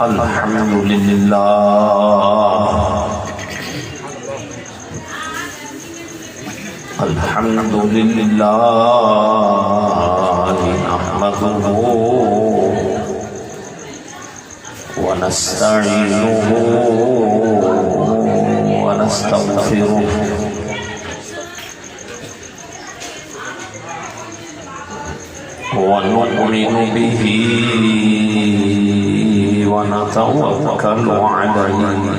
الحمد لله الحمد لله نحمده ونستعينه ونستغفره ونؤمن به ونتوكل عليه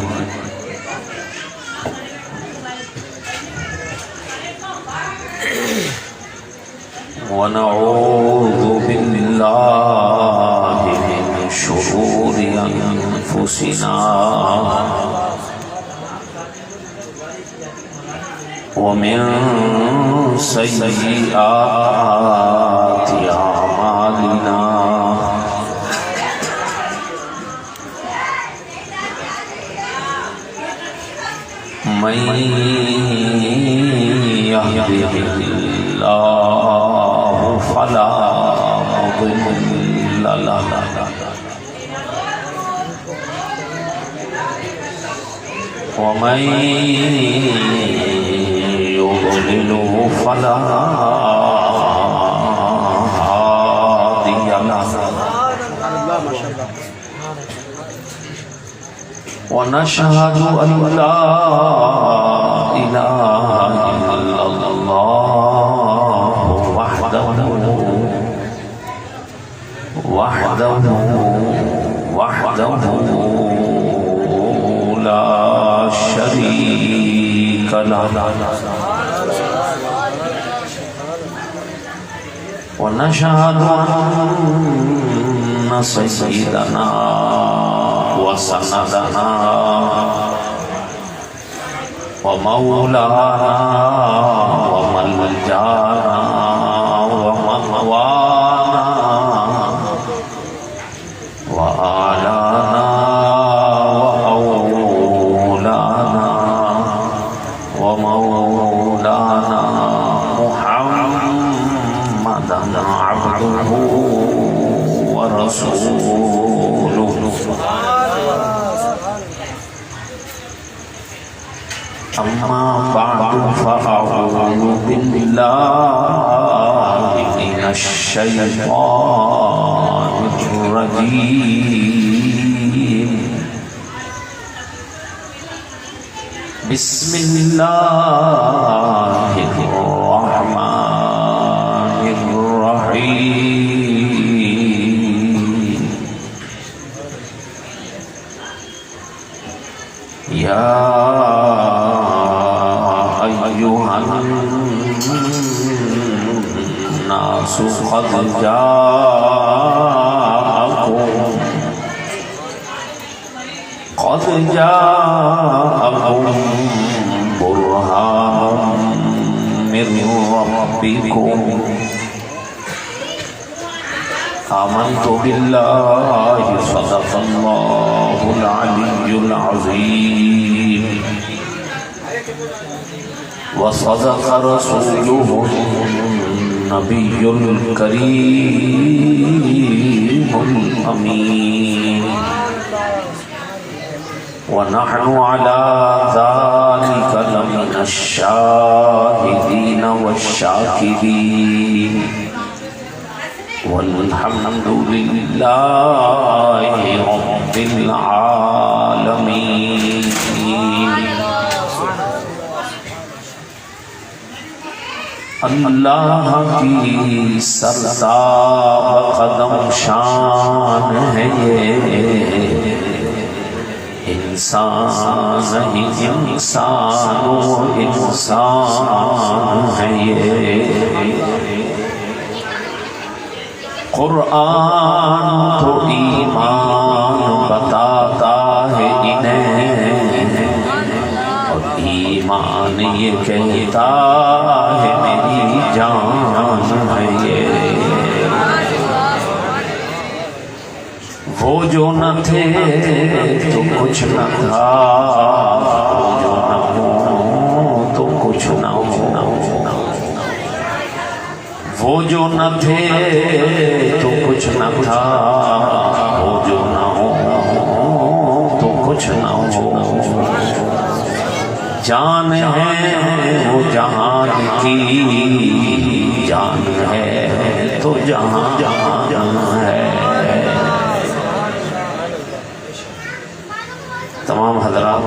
ونعوذ بالله من شرور أنفسنا ومن سيئات أعمالنا من يهده الله فلا مضل له ومن يضلله فلا هادي له ونشهد أن لا إله إلا الله وحده لا شريك له ونشهد أن سيدنا وسندنا ومولانا وملجانا ومأوانا وآلانا وأولانا ومولانا محمدا عبده ورسوله أما بعد فأعوذ بالله من الشيطان الرجيم بسم الله الرحمن الرحيم يا أيها الناس قد جاءكم برهان من ربكم آمنت بالله صدق الله العلي العظيم وصدق رسوله النبي الكريم الأمين ونحن على ذلك لمن الشاهدين والشاكرين والحمد لله رب العالمين اللہ کی سرتاب قدم شان ہے یہ انسان ہی انسان و انسان ہے یہ قرآن تو ایمان بتاتا ہے انہیں اور ایمان یہ کہتا ہے میری جان ہے یہ وہ جو نہ تھے تو کچھ نہ تھا وہ جو نہ ہو تو کچھ نہ ہو وہ جو نہ تھے تو کچھ نہ تھا وہ جو نہ ہو کچھ نہ ہو، جان ہے وہ جہان کی، جان ہے تو جہاں جہاں ہے۔ تمام حضرات،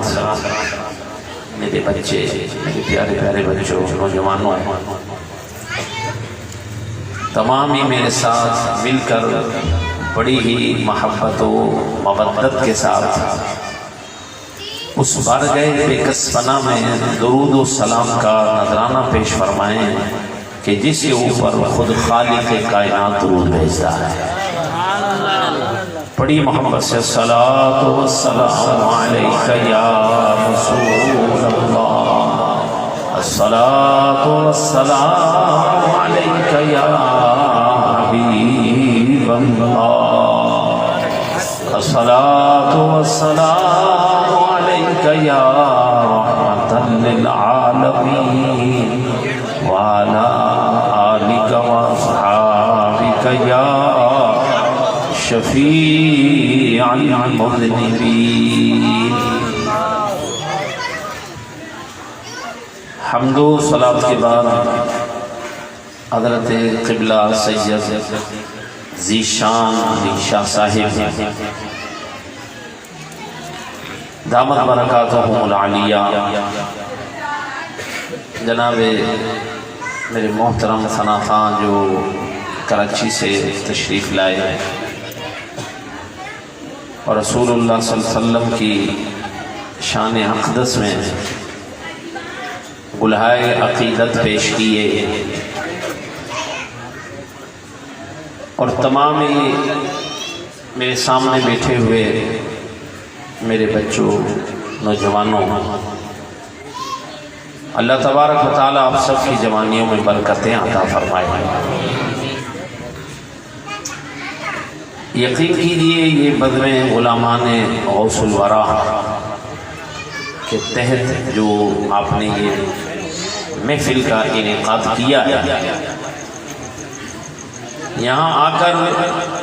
میرے بچے، میرے پیارے پیارے بچوں، نوجوانوں، تمام ہی میرے ساتھ مل کر بڑی ہی محبت و مودت کے ساتھ اس بارگاہ بے کسفنہ میں درود و سلام کا نذرانہ پیش فرمائیں کہ جس کے اوپر خود خالق کائنات درود بھیجتا ہے۔ بڑی محبت سے الصلاۃ والسلام علیک یا رسول اللہ، الصلاۃ والسلام علیک یا حبیب اللہ، الصلاۃ والسلام علیک یا رحمۃ للعالمین وعلی آلک واصحابک یا شفیع المذنبین۔ حمد و صلاۃ کے بعد حضرت قبلہ سید ذیشان علی شاہ صاحب دامت برکاتہم العالیہ، جناب میرے محترم ثنا خان جو کراچی سے تشریف لائے ہیں اور رسول اللہ صلی اللہ علیہ وسلم کی شان اقدس میں گلہائے عقیدت پیش کیے، اور تمام میرے سامنے بیٹھے ہوئے میرے بچوں، نوجوانوں، اللہ تبارک و تعالیٰ آپ سب کی جوانیوں میں برکتیں عطا فرمائے۔ یقین کیجیے یہ بزم غلامان غوث الورا کے تحت جو آپ نے یہ محفل کا انعقاد کیا ہے، یہاں آ کر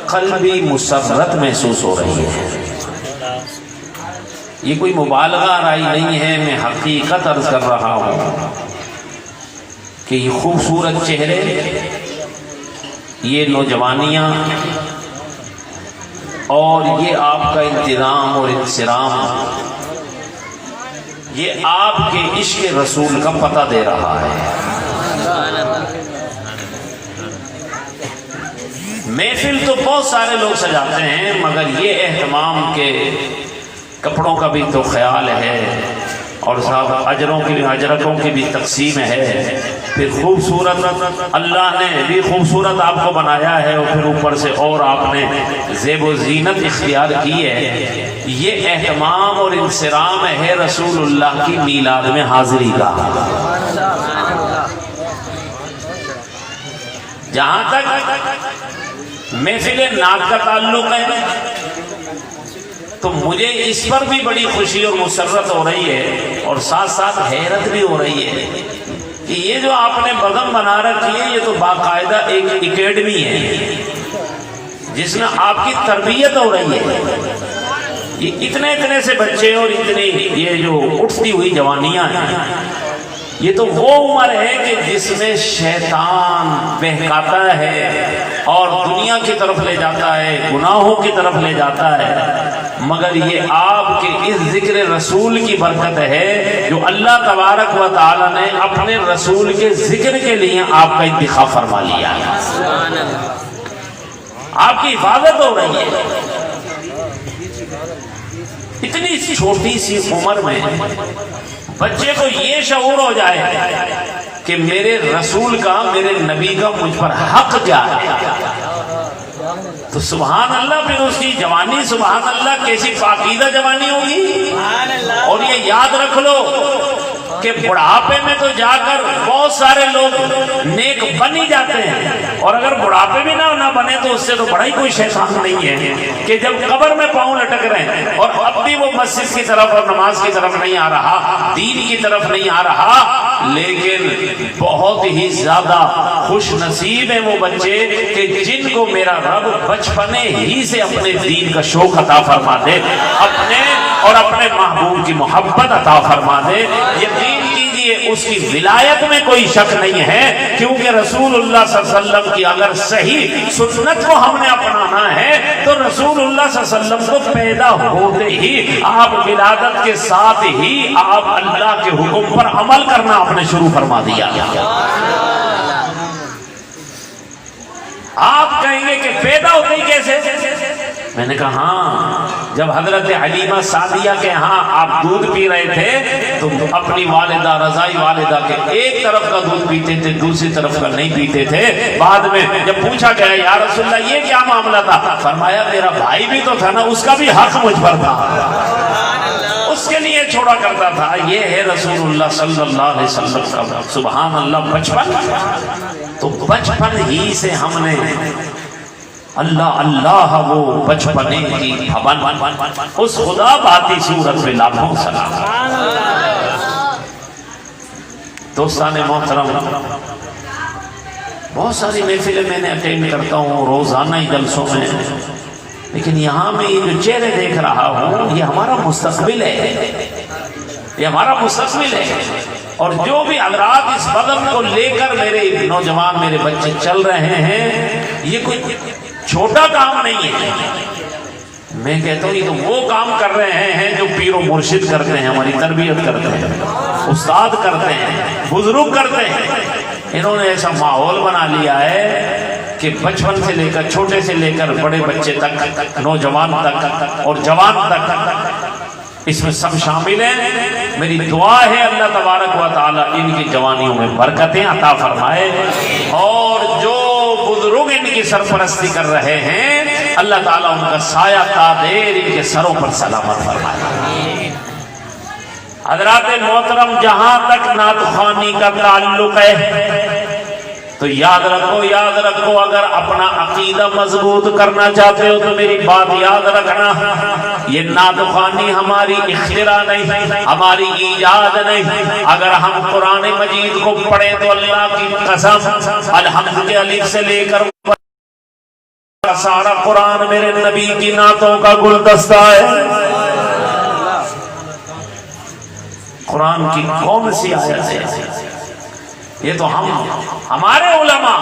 قلبی مسرت محسوس ہو رہی ہے۔ یہ کوئی مبالغہ آرائی نہیں ہے، میں حقیقت عرض کر رہا ہوں کہ یہ خوبصورت چہرے، یہ نوجوانیاں اور یہ آپ کا انتظام اور انصرام، یہ آپ کے عشق رسول کا پتہ دے رہا ہے۔ محفل تو بہت سارے لوگ سجاتے ہیں، مگر یہ اہتمام کے کپڑوں کا بھی تو خیال ہے، اور صاحب اجرکوں کی بھی تقسیم ہے، پھر خوبصورت اللہ نے بھی خوبصورت آپ کو بنایا ہے، اور پھر اوپر سے اور آپ نے زیب و زینت اختیار کی ہے۔ یہ اہتمام اور انصرام ہے رسول اللہ کی میلاد میں حاضری کا۔ جہاں تک محفل نعت کا تعلق ہے تو مجھے اس پر بھی بڑی خوشی اور مسرت ہو رہی ہے، اور ساتھ ساتھ حیرت بھی ہو رہی ہے کہ یہ جو آپ نے بزم بنا رکھی ہے، یہ تو باقاعدہ ایک اکیڈمی ہے جس میں آپ کی تربیت ہو رہی ہے۔ یہ اتنے سے بچے اور اتنی یہ جو اٹھتی ہوئی جوانیاں ہیں، یہ تو وہ عمر ہے کہ جس میں شیطان بہکاتا ہے اور دنیا کی طرف لے جاتا ہے، گناہوں کی طرف لے جاتا ہے، مگر یہ آپ کے اس ذکر رسول کی برکت ہے جو اللہ تبارک و تعالی نے اپنے رسول کے ذکر کے لیے آپ کا انتخاب فرما لیا ہے۔ آپ کی حفاظت ہو رہی ہے۔ اتنی چھوٹی سی عمر میں بچے کو یہ شعور ہو جائے کہ میرے رسول کا، میرے نبی کا مجھ پر حق جائے، تو سبحان اللہ، پھر اس کی جوانی سبحان اللہ کیسی پاکیزہ جوانی ہوگی۔ اور یہ یاد رکھ لو کہ بڑھاپے میں تو جا کر بہت سارے لوگ نیک بن ہی جاتے ہیں، اور اگر بڑھاپے بھی نہ بنے تو اس سے تو بڑا ہی کوئی شیطان نہیں ہے کہ جب قبر میں پاؤں لٹک رہے ہیں اور اب بھی وہ مسجد کی طرف اور نماز کی طرف نہیں آ رہا، دین کی طرف نہیں آ رہا۔ لیکن بہت ہی زیادہ خوش نصیب ہیں وہ بچے کہ جن کو میرا رب بچپنے ہی سے اپنے دین کا شوق عطا فرما دے، اپنے اور اپنے محبوب کی محبت عطا فرما دے۔ یقین کیجئے اس کی ولایت میں کوئی شک نہیں ہے، کیونکہ رسول اللہ صلی اللہ علیہ وسلم کی اگر صحیح سنت کو ہم نے اپنانا ہے تو رسول اللہ صلی اللہ علیہ وسلم کو پیدا ہوتے ہی آپ ولادت کے ساتھ ہی آپ اللہ کے حکم پر عمل کرنا آپ نے شروع فرما دیا۔ آپ کہیں گے کہ پیدا ہوتے ہی کیسے؟ میں نے کہا ہاں، جب حضرت حلیمہ سعدیہ کے ہاں آپ دودھ پی رہے تھے تو اپنی والدہ رضائی والدہ کے ایک طرف کا دودھ پیتے تھے، دوسری طرف کا نہیں پیتے تھے۔ بعد میں جب پوچھا گیا یا رسول اللہ یہ کیا معاملہ تھا، فرمایا میرا بھائی بھی تو تھا نا، اس کا بھی حق مجھ پر تھا، اس کے لیے چھوڑا کرتا تھا۔ یہ ہے رسول اللہ صلی اللہ علیہ وسلم کا سبحان اللہ بچپن۔ تو بچپن ہی سے ہم نے اللہ اللہ وہ بچپنے کی بھون اس خدا بھاتی صورت میں لاکھوں سلام۔ دوستان محترم، بہت ساری محفلیں میں نے اٹینڈ کرتا ہوں روزانہ ہی جلسوں میں، لیکن یہاں میں یہ جو چہرے دیکھ رہا ہوں یہ ہمارا مستقبل ہے، یہ ہمارا مستقبل ہے۔ اور جو بھی حضرات اس بدن کو لے کر میرے نوجوان میرے بچے چل رہے ہیں، یہ کوئی چھوٹا کام نہیں ہے۔ میں کہتا ہوں یہ تو وہ کام کر رہے ہیں جو پیر و مرشد کرتے ہیں، ہماری تربیت کرتے ہیں، استاد کرتے ہیں، بزرگ کرتے ہیں۔ انہوں نے ایسا ماحول بنا لیا ہے کہ بچپن سے لے کر چھوٹے سے لے کر بڑے بچے تک، نوجوان تک اور جوان تک اس میں سب شامل ہیں۔ میری دعا ہے اللہ تبارک و تعالیٰ ان کی جوانیوں میں برکتیں عطا فرمائے، اور جو بزرگ ان کی سرپرستی کر رہے ہیں اللہ تعالیٰ ان کا سایہ تا دیر ان کے سروں پر سلامت فرمائے۔ حضرات محترم، جہاں تک نعت خوانی کا تعلق ہے تو یاد رکھو اگر اپنا عقیدہ مضبوط کرنا چاہتے ہو تو میری بات یاد رکھنا، یہ نعت خوانی ہماری اختراع نہیں، ہماری ایجاد نہیں۔ اگر ہم قرآن مجید کو پڑھیں تو اللہ کی قسم الحمد کے الف سے لے کر سارا قرآن میرے نبی کی نعتوں کا گلدستہ ہے۔ قرآن کی کون سی آیت ہے؟ یہ تو ہمارے علماء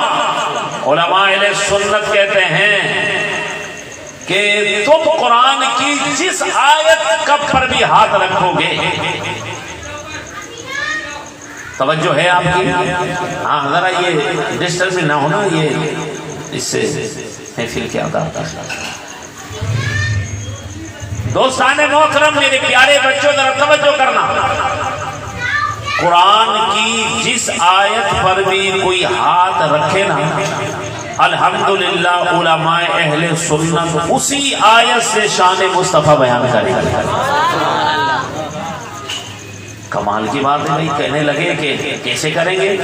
اہل سنت کہتے ہیں کہ تم قرآن کی جس آیت کف پر بھی ہاتھ رکھو گے، توجہ ہے آپ کی؟ ہاں ذرا یہ ڈسٹرب نہ ہونا، یہ اس سے محفل کیا ہوتا۔ دوستان محترم، میرے پیارے بچوں ذرا توجہ کرنا، قرآن کی جس آیت پر بھی کوئی ہاتھ رکھے نا، الحمدللہ علماء اہل سنت اسی آیت سے شان مصطفیٰ بیان کریں۔ کمال کی بات ہے بھائی، کہنے لگے کہ کیسے کریں گے؟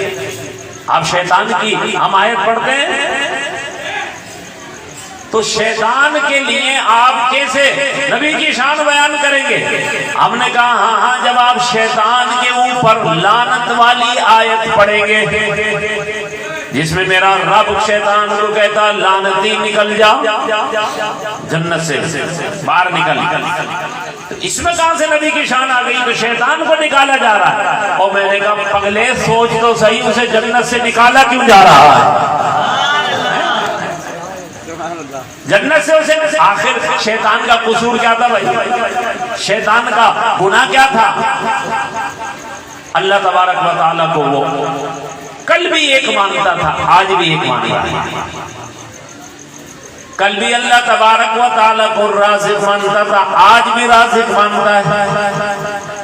آپ شیطان کی ہم آیت پڑھتے ہیں تو شیطان کے لیے آپ کیسے نبی کی شان بیان کریں گے؟ ہم نے کہا ہاں جب آپ شیطان کے اوپر لعنت والی آیت پڑھیں گے جس میں میرا رب شیطان کو کہتا لعنتی نکل جا جنت سے باہر نکل، تو اس میں کہاں سے نبی کی شان آ گئی؟ تو شیطان کو نکالا جا رہا ہے۔ اور میں نے کہا پگلے سوچ تو صحیح، اسے جنت سے نکالا کیوں جا رہا ہے؟ جنت سے اسے آخر شیطان کا قصور کیا تھا بھائی؟ شیطان کا گناہ کیا تھا؟ اللہ تبارک و تعالیٰ کو وہ کل بھی ایک مانتا تھا، آج بھی ایک مانتا ہے۔ کل بھی اللہ تبارک و تعالیٰ کو رازق مانتا تھا، آج بھی رازق مانتا ہے۔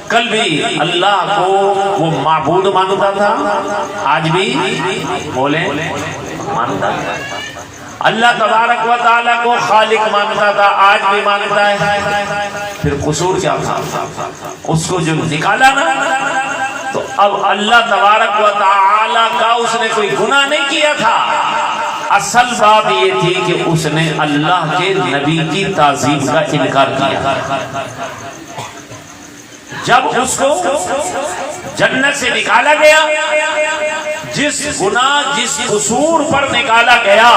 کل بھی اللہ کو وہ معبود مانتا تھا، آج بھی بولیں مانتا ہے۔ اللہ تبارک و تعالیٰ کو خالق مانتا تھا، آج بھی مانتا ہے۔ پھر قصور کیا تھا؟ اس کو جو نکالا نا، تو اب اللہ تبارک و تعالیٰ کا اس نے کوئی گناہ نہیں کیا تھا، اصل بات یہ تھی کہ اس نے اللہ کے نبی کی تعظیم کا انکار کیا۔ جب اس کو جنت سے نکالا گیا، جس گناہ جس قصور پر نکالا گیا،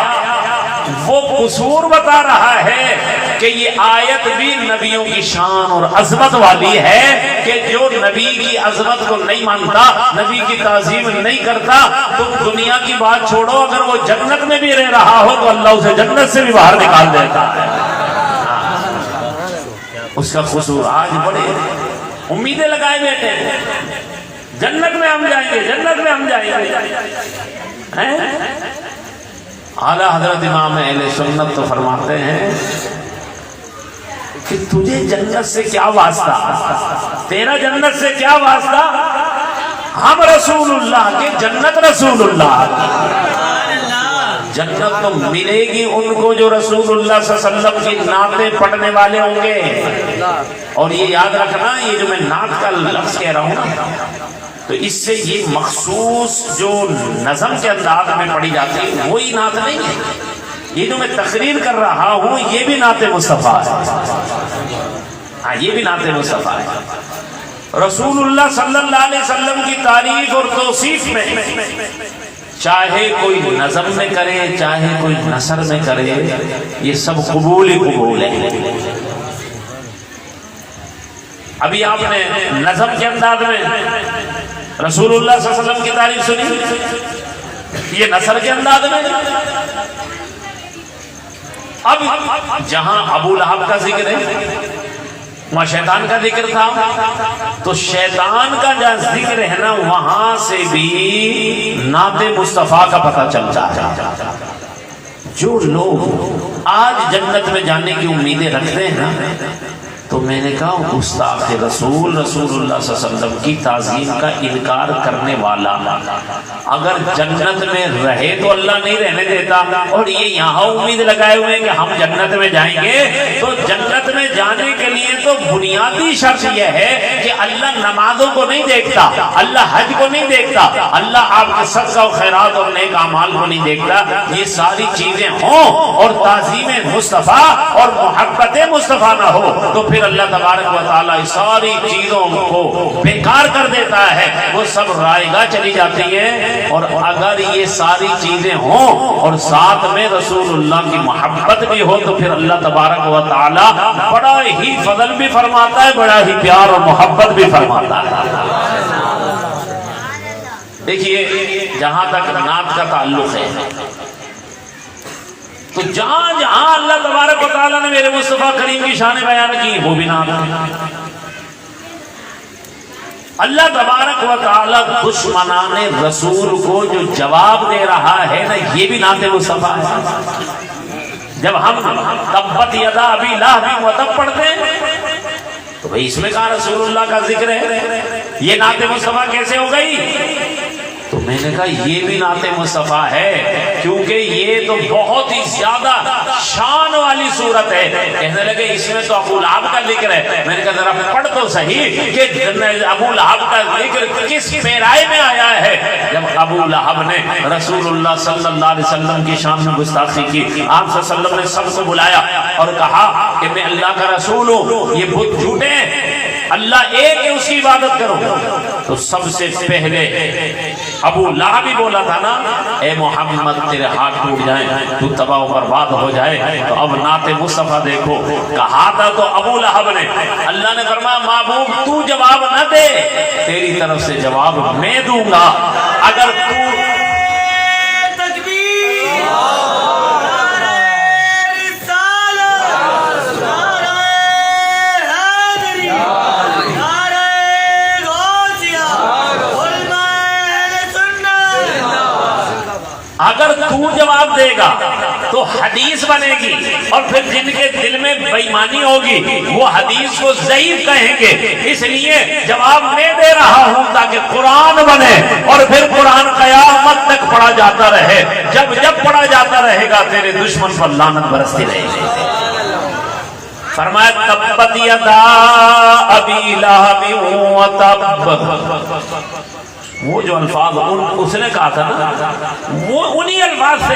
وہ قصور بتا رہا ہے کہ یہ آیت بھی نبیوں کی شان اور عظمت والی ہے کہ جو نبی کی عظمت کو نہیں مانتا، نبی کی تعظیم نہیں کرتا، تو دنیا کی بات چھوڑو، اگر وہ جنت میں بھی رہ رہا ہو تو اللہ اسے جنت سے بھی باہر نکال دیتا ہے۔ اس کا قصور آج بڑے امیدیں لگائے بیٹھے ہیں، جنت میں ہم جائیں گے، جنت میں ہم جائیں گے۔ اعلیٰ حضرت امام اہل سنت تو فرماتے ہیں کہ تجھے جنت سے کیا واسطہ، تیرا جنت سے کیا واسطہ، ہم رسول اللہ کے، جنت رسول اللہ کی۔ جنت تو ملے گی ان کو جو رسول اللہ صلی اللہ علیہ وسلم کی نعتیں پڑھنے والے ہوں گے۔ اور یہ یاد رکھنا، یہ جو میں نعت کا لفظ کہہ رہا ہوں نا، تو اس سے یہ مخصوص جو نظم کے انداز میں پڑھی جاتی ہے وہی نعت نہیں ہے، یہ جو میں تقریر کر رہا ہوں یہ بھی نعت مصطفیٰ ہے، ہاں یہ بھی نعت مصطفیٰ ہے۔ رسول اللہ صلی اللہ علیہ وسلم کی تعریف اور توصیف میں چاہے کوئی نظم میں کرے، چاہے کوئی نثر میں کرے، یہ سب قبول ہی قبول ہے۔ ابھی آپ نے نظم کے انداز میں رسول اللہ صلی اللہ علیہ وسلم کی تعریف سنی، یہ نثر کے انداز میں۔ اب جہاں ابو لہب کا ذکر ہے وہاں شیطان کا ذکر تھا، تو شیطان کا جہاں ذکر ہے نا وہاں سے بھی نعت مصطفیٰ کا پتہ چلتا ہے۔ جو لوگ آج جنت میں جانے کی امیدیں رکھتے ہیں نا، تو میں نے کہا گستاخ رسول اللہ صلی اللہ علیہ وسلم کی تعظیم کا انکار کرنے والا اگر جنت میں رہے تو اللہ نہیں رہنے دیتا، اور یہ یہاں امید لگائے ہوئے ہیں کہ ہم جنت میں جائیں گے۔ تو جنت میں جانے کے لیے تو بنیادی شرط یہ ہے کہ اللہ نمازوں کو نہیں دیکھتا، اللہ حج کو نہیں دیکھتا، اللہ آپ کے صدقہ و خیرات اور نیک اعمال کو نہیں دیکھتا۔ یہ ساری چیزیں ہوں اور تعظیم مصطفیٰ اور محبت مصطفیٰ نہ ہو تو پھر اللہ تبارک و تعالیٰ ساری چیزوں کو بیکار کر دیتا ہے، وہ سب رائگاں چلی جاتی ہیں۔ اور اگر یہ ساری چیزیں ہوں اور ساتھ میں رسول اللہ کی محبت بھی ہو تو پھر اللہ تبارک و تعالیٰ بڑا ہی فضل بھی فرماتا ہے، بڑا ہی پیار اور محبت بھی فرماتا ہے۔ دیکھیے جہاں تک نعت کا تعلق ہے تو جہاں جہاں اللہ تبارک و تعالیٰ نے میرے مصطفیٰ کریم کی شان بیان کی وہ بھی نعت ہے۔ اللہ تبارک و تعالیٰ دشمنان رسول کو جو جواب دے رہا ہے نا یہ بھی نعت مصطفیٰ ہے۔ جب ہم تبت یدا ابی لہب وتب پڑھتے ہیں تو بھئی اس میں کہا رسول اللہ کا ذکر ہے، یہ نعت مصطفیٰ کیسے ہو گئی؟ تو میں نے کہا یہ بھی نعت مصطفیٰ ہے، کیونکہ یہ تو بہت ہی زیادہ شان والی صورت ہے۔ کہنے لگے اس میں تو ابو لہب کا ذکر ہے۔ میں نے کہا ذرا پڑھ تو صحیح کہ ابو لہب کا ذکر کس پیرائے میں آیا ہے۔ جب ابو لہب نے رسول اللہ صلی اللہ علیہ وسلم کی شان میں گستاخی کی، آپ صلی اللہ علیہ وسلم نے سب کو بلایا اور کہا کہ میں اللہ کا رسول ہوں، یہ بت جھوٹے ہیں، اللہ ایک ہے، اس کی عبادت کرو۔ تو سب سے پہلے ابو لہب بھی بولا تھا نا اے محمد تیرے ہاتھ ٹوٹ جائیں، تو تباہ و برباد ہو جائے۔ تو اب نعت مصطفیٰ دیکھو، کہا تھا تو ابو لہب نے، اللہ نے فرمایا محبوب تو جواب نہ دے، تیری طرف سے جواب میں دوں گا۔ اگر تو اگر تو جواب دے گا تو حدیث بنے گی، اور پھر جن کے دل میں بے ایمانی ہوگی وہ حدیث کو ضعیف کہیں گے۔ اس لیے جواب میں دے رہا ہوں تاکہ قرآن بنے، اور پھر قرآن قیامت تک پڑھا جاتا رہے۔ جب جب پڑھا جاتا رہے گا تیرے دشمن پر لعنت برستی رہے گی۔ فرمایا تبت یدا ابی لہب وتب، وہ جو الفاظ اس نے کہا تھا نا، وہ انہی الفاظ سے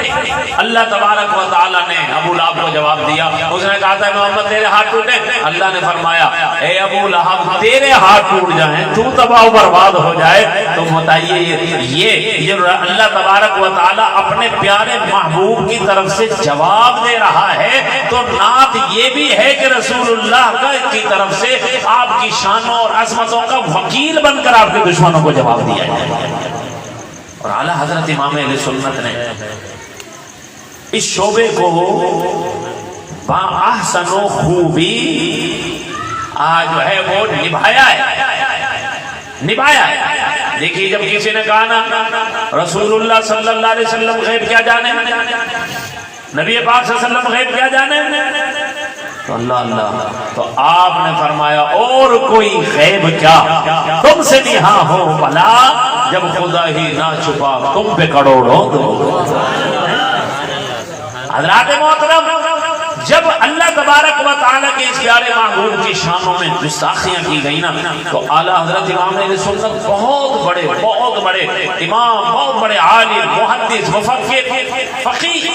اللہ تبارک و تعالیٰ نے ابو لہب کو جواب دیا۔ اس نے کہا تھا محمد تیرے ہاتھ ٹوٹے، اللہ نے فرمایا اے ابو لہب تیرے ہاتھ ٹوٹ جائیں، تو تباہ و برباد ہو جائے، تو بتائیے یہ اللہ تبارک و تعالیٰ اپنے پیارے محبوب کی طرف سے جواب دے رہا ہے، تو نعت یہ بھی ہے کہ رسول اللہ کی طرف سے آپ کی شانوں اور عظمتوں کا وکیل بن کر آپ کے دشمنوں کو جواب دیا ہے۔ اور اعلیٰ حضرت امام اہل سنت نے اس شعبے کو با احسن و خوبی جو ہے وہ نبھایا ہے۔ دیکھیے جب کسی نے کہا نا رسول اللہ صلی اللہ علیہ وسلم غیب کیا جانے، نبی پاک صلی اللہ علیہ وسلم غیب کیا جانے، تو اللہ تو آپ نے فرمایا اور کوئی غیب کیا تم سے نہا ہو بھلا، جب خدا ہی نہ چھپا تم پہ کروڑوں دو۔ حضرات محترم، جب اللہ تبارک و تعالیٰ کے اس پیارے محبوب کی شانوں میں گستاخیاں کی گئی نا، تو اعلیٰ حضرت امام اہل سنت بہت بڑے امام، بہت بڑے عالم، محدث، مفکر، فقیہ،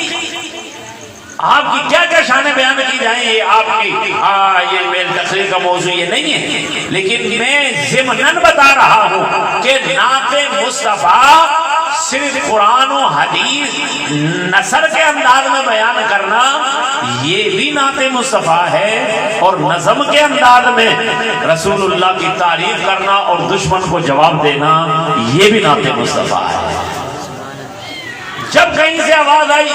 آپ کی کیا کیا شانیں بیان کی جائیں، یہ آپ کی یہ میری تقریر کا موضوع یہ نہیں ہے، لیکن میں ضمناً بتا رہا ہوں کہ نعت مصطفیٰ صرف قرآن و حدیث نثر کے انداز میں بیان کرنا یہ بھی نعت مصطفیٰ ہے، اور نظم کے انداز میں رسول اللہ کی تعریف کرنا اور دشمن کو جواب دینا یہ بھی نعت مصطفیٰ ہے۔ جب کہیں سے آواز آئی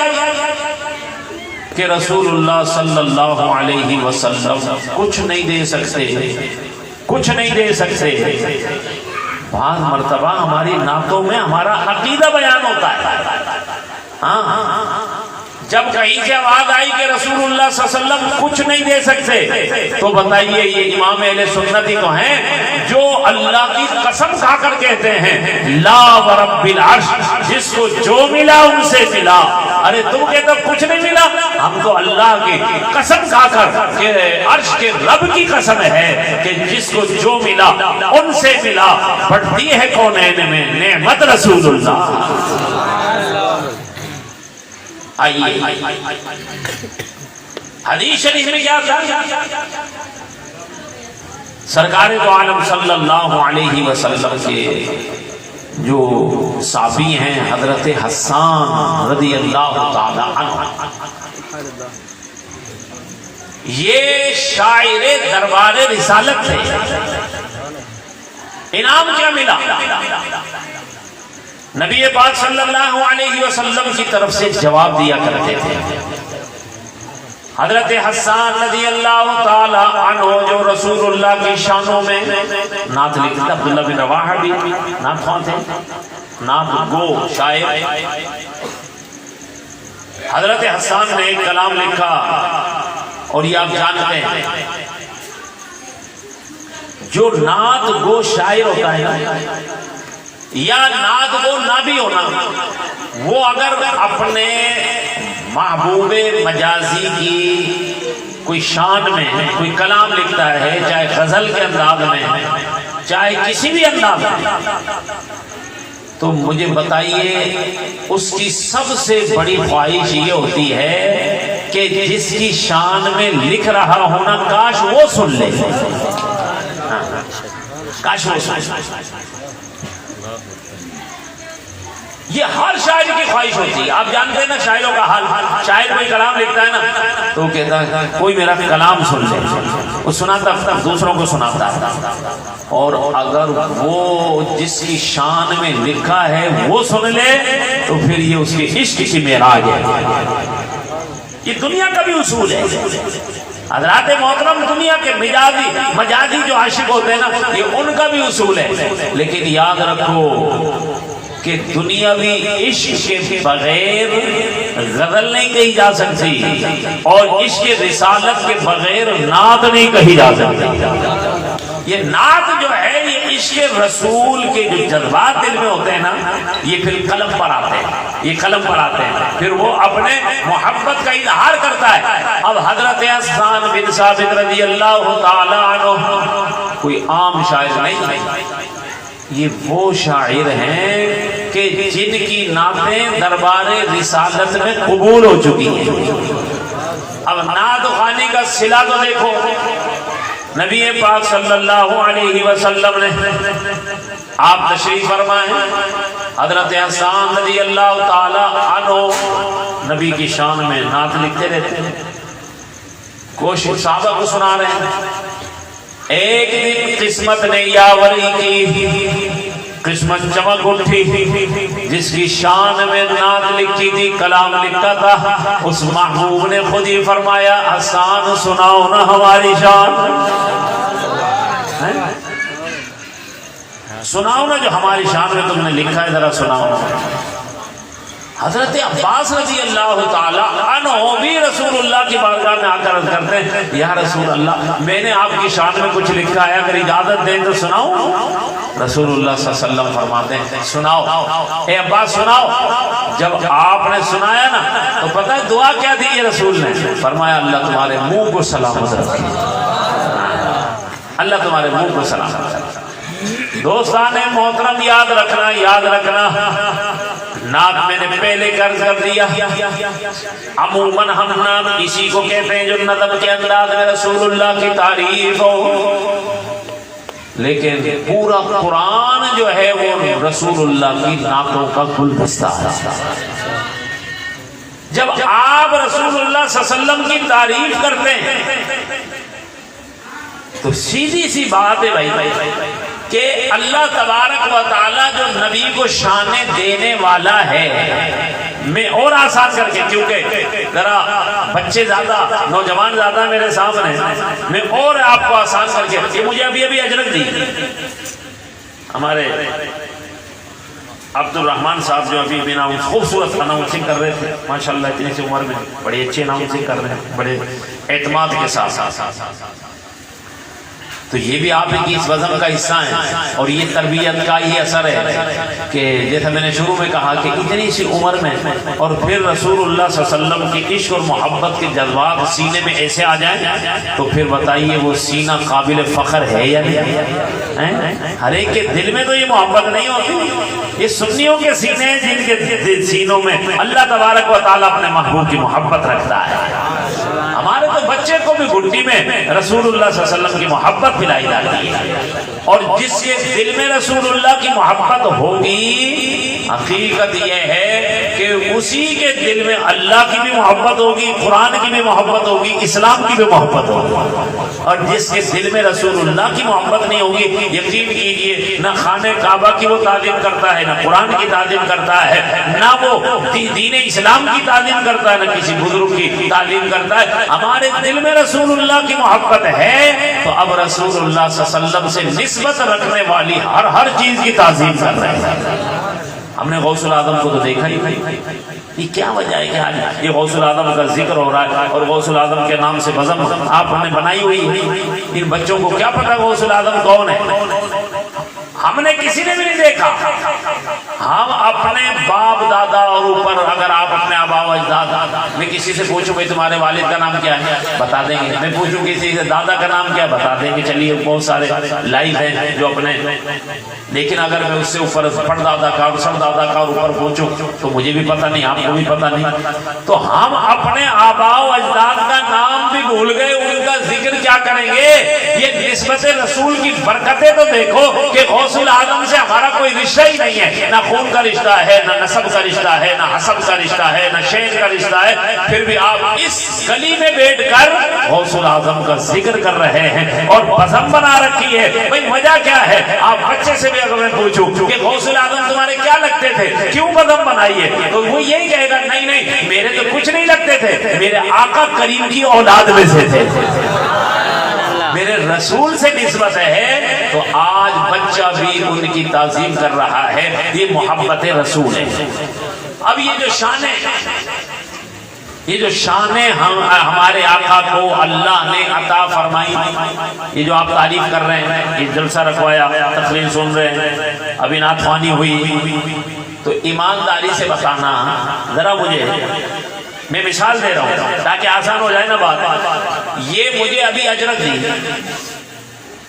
کہ رسول اللہ صلی اللہ علیہ وسلم کچھ نہیں دے سکتے، بعض مرتبہ ہماری نعتوں میں ہمارا عقیدہ بیان ہوتا ہے۔ جب کہیں سے آواز آئی کہ رسول اللہ صلی اللہ علیہ وسلم کچھ نہیں دے سکتے، تو بتائیے یہ امام اہل سنت ہی تو ہیں جو اللہ کی قسم کھا کر کہتے ہیں لا ورب العرش، جس کو جو ملا ان سے ملا۔ ارے تم کہتے ہو کچھ نہیں ملا، ہم تو اللہ کی قسم کھا کر کہ عرش کے رب کی قسم ہے کہ جس کو جو ملا ان سے ملا۔ بڑھتی ہے کونین میں نعمت رسول اللہ۔ آئیے حدیث شریف میں کیا تھا؟ سرکار دو عالم صلی اللہ علیہ وسلم کے جو صحابی ہیں حضرت حسان رضی اللہ تعالی عنہ، یہ شاعر دربار رسالت تھے۔ انعام کیا ملا؟ نبی پاک صلی اللہ علیہ وسلم کی طرف سے جواب دیا کرتے تھے۔ حضرت حسان رضی اللہ تعالی عنہ جو رسول اللہ کی شانوں میں نعت لکھتے، عبداللہ بن رواحہ بھی نعت خوان تھے، نعت گو شاعر۔ حضرت حسان نے ایک کلام لکھا، اور یہ آپ جانتے ہیں جو نعت گو شاعر ہوتا ہے یا نعت گو نہ بھی ہونا، وہ اگر اپنے محبوب مجازی کی کوئی شان میں کوئی کلام لکھتا ہے، چاہے غزل کے انداز میں چاہے کسی بھی انداز میں، تو مجھے بتائیے اس کی سب سے بڑی خواہش یہ ہوتی ہے کہ جس کی شان میں لکھ رہا ہونا کاش وہ سن لے، کاش وہ سن لے۔ یہ ہر شاعر کی خواہش ہوتی ہے۔ آپ جانتے ہیں نا شاعروں کا حال، شاعر کوئی کلام لکھتا ہے نا تو کہتا ہے کوئی میرا کلام سن لے، وہ سناتا دوسروں کو سناتا ہے، اور اگر وہ جس کی شان میں لکھا ہے وہ سن لے تو پھر یہ اس کے عشق کی معراج ہے۔ یہ دنیا کا بھی اصول ہے حضرات محترم، دنیا کے مجازی جو عاشق ہوتے ہیں نا، یہ ان کا بھی اصول ہے۔ لیکن یاد رکھو کہ دنیاوی عشق کے بغیر غزل نہیں کہی جا سکتی، اور عشق رسالت کے بغیر نعت نہیں کہی جا سکتی۔ یہ نعت جو ہے یہ عشق رسول کے جو جذبات دل میں ہوتے ہیں نا، یہ پھر قلم پر آتے ہیں، یہ قلم پر آتے ہیں، پھر وہ اپنے محبت کا اظہار کرتا ہے۔ اب حضرت حسان بن ثابت رضی اللہ تعالی عنہ کوئی عام شاعر نہیں، یہ وہ شاعر ہیں کہ جن کی نعتیں دربار رسالت میں قبول ہو چکی ہیں۔ اب نعت خوانی کا صلہ تو دیکھو، نبی پاک صلی اللہ علیہ وسلم نے آپ تشریف فرمائے، حضرت حسان رضی اللہ تعالی عنہ نبی کی شان میں نعت لکھتے رہتے ہیں، کوشش صحابہ کو سنا رہے ہیں۔ ایک دن قسمت نے یاوری کی، قسمت چمک اٹھی، جس کی شان میں نعت لکھی تھی، کلام لکھا تھا، اس محبوب نے خود ہی فرمایا حسان سناؤ نا ہماری شان، سناؤ نا جو ہماری شان میں تم نے لکھا ہے، ذرا سناؤ۔ حضرت عباس رضی اللہ تعالی عنہ بھی رسول اللہ کی بارگاہ میں آ کر عرض کرتے ہیں یا رسول اللہ میں نے آپ کی شان میں کچھ لکھا ہے، اگر اجازت دیں تو سناؤں؟ رسول اللہ صلی اللہ علیہ وسلم فرماتے ہیں سناؤ، اے عباس سناؤ۔ جب آپ نے سنایا نا تو پتہ ہے دعا کیا دی ہے رسول نے؟ فرمایا اللہ تمہارے منہ کو سلامت رکھے، اللہ تمہارے منہ کو سلامت رکھے۔ دوستان محترم یاد رکھنا، یاد رکھنا، نعت میں نے پہلے قرض کر دیا، عموماً ہم نعت اسی کو کہتے ہیں جو نظم کے انداز میں رسول اللہ کی تعریف ہو، لیکن پورا قرآن جو ہے وہ رسول اللہ کی نعتوں کا گلدستہ ہے۔ جب آپ رسول اللہ صلی اللہ علیہ وسلم کی تعریف کرتے ہیں تو سیدھی سی بات ہے بھائی کہ اللہ تبارک و تعالیٰ جو نبی کو شان دینے والا ہے، میں اور آسان کر کے، کیونکہ ذرا بچے زیادہ، نوجوان زیادہ میرے سامنے، میں اور آپ کو آسان کر کے، یہ مجھے ابھی اجرت دی ہمارے عبد الرحمن صاحب جو ابھی بنا خوبصورت اناؤنسنگ کر رہے تھے، ماشاءاللہ اتنی سی عمر میں بڑے اچھے اناؤنسنگ کر رہے ہیں، بڑے اعتماد کے ساتھ، تو یہ بھی آپ کی اس وزن کا حصہ ہے، اور یہ تربیت کا یہ اثر ہے کہ جیسا میں نے شروع میں کہا کہ اتنی سی عمر میں اور پھر رسول اللہ صلی اللہ علیہ وسلم کی عشق اور محبت کے جذبات سینے میں ایسے آ جائیں تو پھر بتائیے وہ سینہ قابل فخر ہے یا نہیں؟ ہر ایک کے دل میں تو یہ محبت نہیں ہوتی، یہ سنیوں کے سینے ہیں جن کے سینوں میں اللہ تبارک و تعالیٰ اپنے محبوب کی محبت رکھتا ہے۔ ہمارے تو بچے کو بھی گھٹی میں رسول اللہ صلی اللہ علیہ وسلم کی محبت پلائی جاتی ہے، اور جس کے دل میں رسول اللہ کی محبت ہوگی، حقیقت یہ ہے کہ اسی کے دل میں اللہ کی بھی محبت ہوگی، قرآن کی بھی محبت ہوگی، اسلام کی بھی محبت ہوگی۔ اور جس کے دل میں رسول اللہ کی محبت نہیں ہوگی، یقین کیجئے نہ خانہ کعبہ کی وہ تعظیم کرتا ہے، نہ قرآن کی تعظیم کرتا ہے، نہ وہ دین اسلام کی تعظیم کرتا ہے، نہ کسی بزرگ کی تعظیم کرتا ہے۔ ہمارے دل میں رسول اللہ کی محبت ہے تو اب رسول اللہ صلی اللہ علیہ وسلم سے نسبت رکھنے والی ہر چیز کی تعظیم کر رہے ہیں۔ ہم نے غوث العظم کو تو دیکھا ہی نہیں، یہ کیا وجہ ہے کہ آج یہ غوث العظم کا ذکر ہو رہا ہے اور غوث العظم کے نام سے بزم آپ نے بنائی ہوئی ہے؟ ان بچوں کو کیا پتا غوث العظم کون ہے؟ ہم نے کسی نے بھی نہیں دیکھا۔ ہم اپنے باپ دادا اور اوپر اگر آپ اپنے آبا و اجداد میں کسی سے پوچھوں بھائی تمہارے والد کا نام کیا ہے، بتا دیں گے۔ میں پوچھوں کسی سے دادا کا نام کیا، بتا دیں گے۔ چلیے بہت سارے لائف ہیں جو اپنے، لیکن اگر میں اس سے اوپر پردادا کا اور سردادا کا اور اوپر پوچھوں تو مجھے بھی پتہ نہیں، آپ کو بھی پتہ نہیں۔ تو ہم اپنے آبا و اجداد کا نام بھی بھول گئے، ان کا ذکر کیا کریں گے؟ یہ نسبت رسول کی برکتیں تو دیکھو کہ غوث العظم سے ہمارا کوئی رشتہ ہی نہیں ہے، نہ خون کا رشتہ ہے، نہ نسب کا رشتہ ہے، نہ حسب کا رشتہ ہے، نہ شین کا رشتہ ہے، پھر بھی آپ اس گلی میں بیٹھ کر غوث العظم کا ذکر کر رہے ہیں اور بزم بنا رکھی ہے۔ بھئی وجہ کیا ہے؟ آپ بچے سے بھی اگر میں پوچھوں کہ غوث العظم تمہارے کیا لگتے تھے، کیوں بزم بنائی ہے، تو وہ یہی کہے گا نہیں نہیں میرے تو کچھ نہیں لگتے تھے، میرے آقا کریم کی اولاد میں سے تھے، میرے رسول سے نسبت ہے۔ تو آج بچہ بھی ان کی تعظیم کر رہا ہے، یہ محبت رسول ہے۔ اب یہ جو شانیں ہمارے آقا کو اللہ نے عطا فرمائی، یہ جو آپ تعریف کر رہے ہیں، یہ جلسہ رکھوایا، تقریر سن رہے ہیں، ابھی نعت خوانی ہوئی، تو ایمانداری سے بتانا ذرا مجھے، میں مثال دے رہا ہوں تاکہ آسان ہو جائے نا بات۔ یہ مجھے ابھی اجرت دی،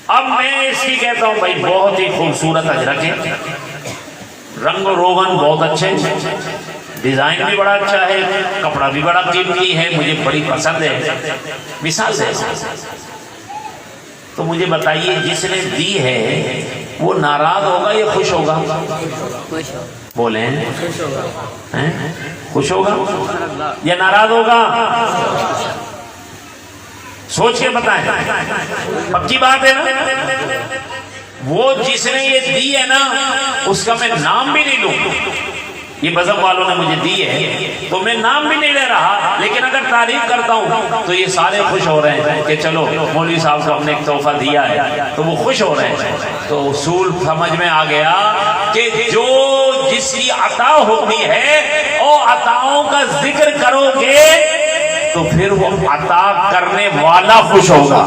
اب میں اس کی کہتا ہوں بھائی بہت ہی خوبصورت اجرک ہے، رنگ و روغن بہت اچھے، ڈیزائن بھی بڑا اچھا ہے، کپڑا بھی بڑا قیمتی ہے، مجھے بڑی پسند ہے، مثال ہے۔ تو مجھے بتائیے جس نے دی ہے وہ ناراض ہوگا یا خوش ہوگا؟ بولیں خوش ہوگا یا ناراض ہوگا؟ سوچ کے بتائیں، پکی بات ہے نا۔ وہ جس نے یہ دی ہے نا اس کا میں نام بھی نہیں لوں، یہ مذہب والوں نے مجھے دی ہے تو میں نام بھی نہیں لے رہا، لیکن اگر تعریف کرتا ہوں تو یہ سارے خوش ہو رہے ہیں کہ چلو مولوی صاحب کو ہم نے ایک تحفہ دیا ہے تو وہ خوش ہو رہے ہیں۔ تو اصول سمجھ میں آ گیا کہ جو جس کی عطا ہوتی ہے وہ عطاؤں کا ذکر کرو گے تو پھر وہ عطا کرنے والا خوش ہوگا۔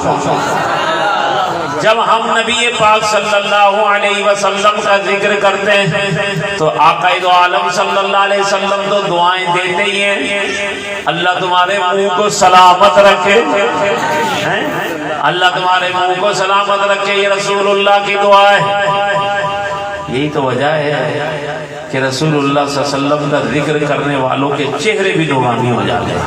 جب ہم نبی پاک صلی اللہ علیہ وسلم کا ذکر کرتے ہیں تو آقا دو عالم صلی اللہ علیہ وسلم تو دعائیں دیتے ہی ہیں، اللہ تمہارے منہ کو سلامت رکھے، اللہ تمہارے منہ کو سلامت رکھے، یہ رسول اللہ کی دعا ہے۔ یہی تو وجہ ہے کہ رسول اللہ صلی اللہ علیہ وسلم کا ذکر کرنے والوں کے چہرے بھی نورانی ہو جاتے ہیں۔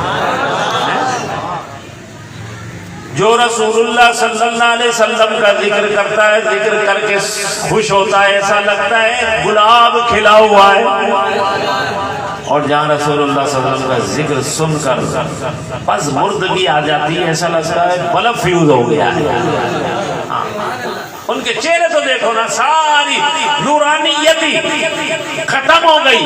جو رسول اللہ صلی اللہ علیہ وسلم کا ذکر کرتا ہے، ذکر کر کے خوش ہوتا ہے، ایسا لگتا ہے گلاب کھلا ہوا ہے، اور جہاں رسول اللہ صلی اللہ علیہ وسلم کا ذکر سن کر پس مردگی آ جاتی ہے، ایسا لگتا ہے بلب فیوز ہو گیا ہے۔ ان کے چہرے تو دیکھو نا، ساری نورانیتی ختم ہو گئی۔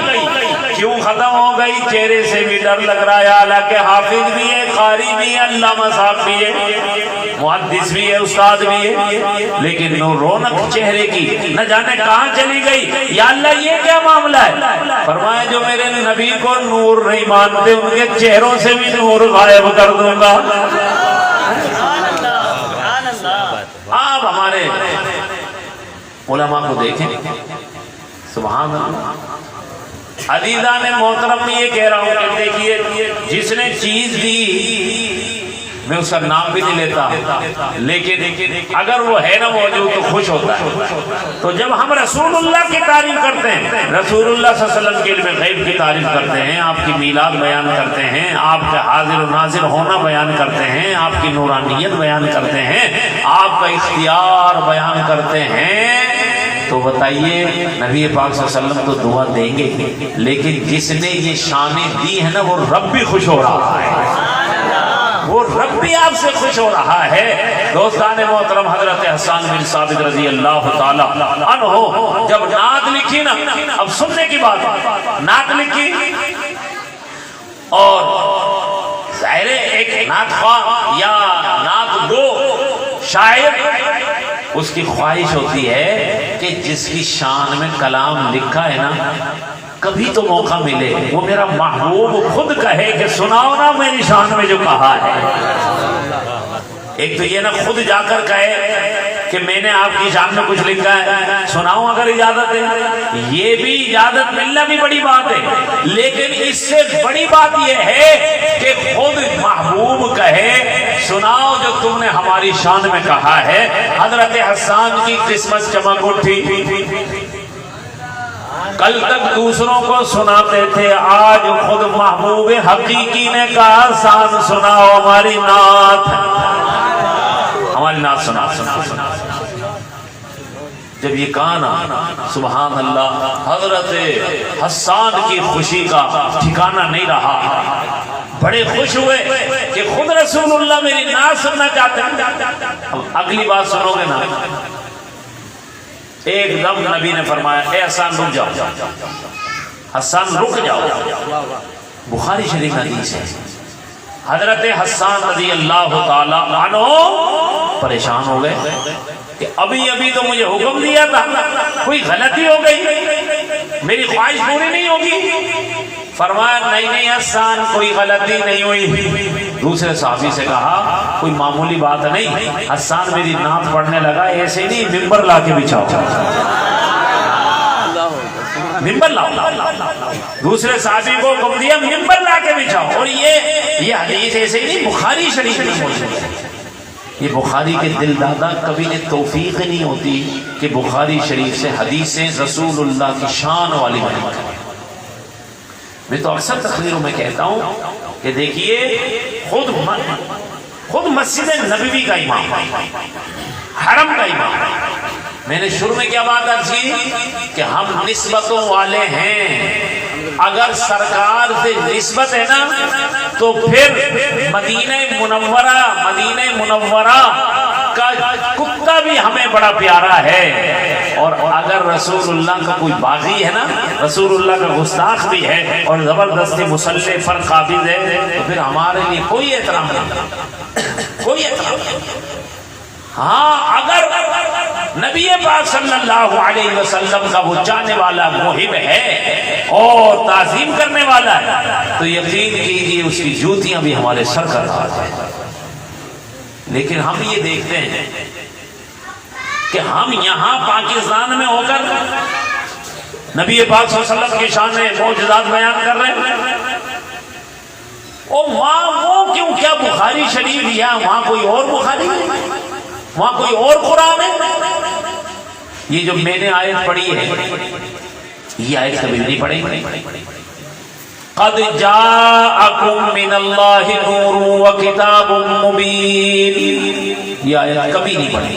کیوں ختم ہو گئی؟ چہرے سے بھی ڈر لگ رہا ہے، حالانکہ حافظ بھی ہے، قاری بھی ہے، علامہ صاحب بھی ہے، محدث بھی ہے، استاد بھی ہے، لیکن رونق چہرے کی نہ جانے کہاں چلی گئی۔ یا اللہ یہ کیا معاملہ ہے؟ فرمایا جو میرے نبی کو نور نہیں مانتے ان کے چہروں سے بھی نور غائب کر دوں گا۔ آپ ہمارے علماء کو دیکھیں، سبحان اللہ۔ عزیزان محترم میں یہ کہہ رہا ہوں کہ دیکھیے جس نے چیز دی میں اس کا نام بھی نہیں لیتا، لیکن اگر وہ ہے نا موجود تو خوش ہوتا ہے۔ تو جب ہم رسول اللہ کی تعریف کرتے ہیں، رسول اللہ صلی اللہ علیہ وسلم کے علم غیب کی تعریف کرتے ہیں، آپ کی میلاد بیان کرتے ہیں، آپ کا حاضر و ناظر ہونا بیان کرتے ہیں، آپ کی نورانیت بیان کرتے ہیں، آپ کا اختیار بیان کرتے ہیں، تو بتائیے نبی پاک صلی اللہ علیہ وسلم تو دعا دیں گے، لیکن جس نے یہ شانیں دی ہے نا وہ رب بھی خوش ہو رہا ہے، وہ رب بھی آپ سے خوش ہو رہا ہے۔ دوستان محترم، حضرت حسان بن ثابت رضی اللہ تعالی عنہ جب نعت لکھی نا، اب سننے کی بات ہے، نعت لکھی اور ظاہر ایک نعت خواہ یا نعت گو شاعر اس کی خواہش ہوتی ہے کہ جس کی شان میں کلام لکھا ہے نا کبھی تو موقع ملے، وہ میرا محبوب خود کہے کہ سناؤ نا میری شان میں جو کہا ہے۔ ایک تو یہ نا خود جا کر کہے کہ میں نے آپ کی شان میں کچھ لکھا ہے، سناؤں اگر اجازت ہے، یہ بھی اجازت ملنا بھی بڑی بات ہے، لیکن اس سے بڑی بات یہ ہے کہ خود محبوب کہے سناؤ جو تم نے ہماری شان میں کہا ہے۔ حضرت حسان کی قسمت چمک اٹھی، کل تک دوسروں کو سناتے تھے، آج خود محبوب حقیقی نے کہا حسان سناؤ ہماری نعت، ہماری نعت سنا۔ جب یہ کہا نا سبحان اللہ، حضرت حسان کی خوشی کا ٹھکانہ نہیں رہا، بڑے خوش ہوئے کہ خود رسول اللہ میری نعت سننا چاہتے ہیں۔ اگلی بات سنو گے نا، ایک دم نبی نے فرمایا اے حسان رک جاؤ، حسان رک جاؤ، بخاری شریف حدیث ہے۔ حضرت حسان رضی اللہ تعالی عنہ پریشان ہو گئے کہ ابھی تو مجھے حکم دیا تھا، کوئی غلطی ہو گئی، میری خواہش پوری نہیں ہوگی۔ فرمایا نہیں حسان کوئی غلطی نہیں ہوئی۔ دوسرے صحابی سے کہا کوئی معمولی بات نہیں، حسان میری نعت پڑھنے لگا، ایسے نہیں ممبر لا کے بچھاؤ، ممبر لاؤ۔ دوسرے صحابی کو حکم دیا ممبر لا کے بچھاؤ، اور یہ حدیث ایسے ہی نہیں، بخاری شریف میں موجود ہے۔ یہ بخاری کے دل دادا کبھی نے توفیق نہیں ہوتی کہ بخاری شریف سے حدیثیں رسول اللہ کی شان والی بیان کریں۔ میں تو اکثر تقریروں میں کہتا ہوں کہ دیکھیے خود مسجد نبوی کا امام، حرم کا امام، میں نے شروع میں کیا بات عرض کی کہ ہم نسبتوں والے ہیں، اگر سرکار سے نسبت ہے نا تو پھر مدینہ منورہ کا کتا بھی ہمیں بڑا پیارا ہے، اور اگر رسول اللہ کا کوئی باغی ہے نا، رسول اللہ کا گستاخ بھی ہے اور زبردستی مسلح پر قابض ہے، تو پھر ہمارے لیے کوئی احترام نہیں، کوئی احترام نہیں۔ ہاں اگر نبی پاک صلی اللہ علیہ وسلم کا وہ چاہنے والا محب ہے اور تعظیم کرنے والا ہے تو یقین کیجیے اس کی جوتیاں بھی ہمارے سر کا تاج ہے۔ لیکن ہم یہ دیکھتے ہیں کہ ہم یہاں پاکستان میں ہو کر نبی پاک صلی اللہ علیہ وسلم کی شان میں معجزات بیان کر رہے ہیں، اور وہاں وہ کیوں، کیا بخاری شریف یا وہاں کوئی اور بخاری ہے، وہاں کوئی اور قرآن ہے؟ یہ جو میں نے آیت پڑھی ہے یہ آیت کبھی نہیں پڑھی۔ قد جاءکم من اللہ نور وکتاب مبین، یہ آیت کبھی نہیں پڑھی۔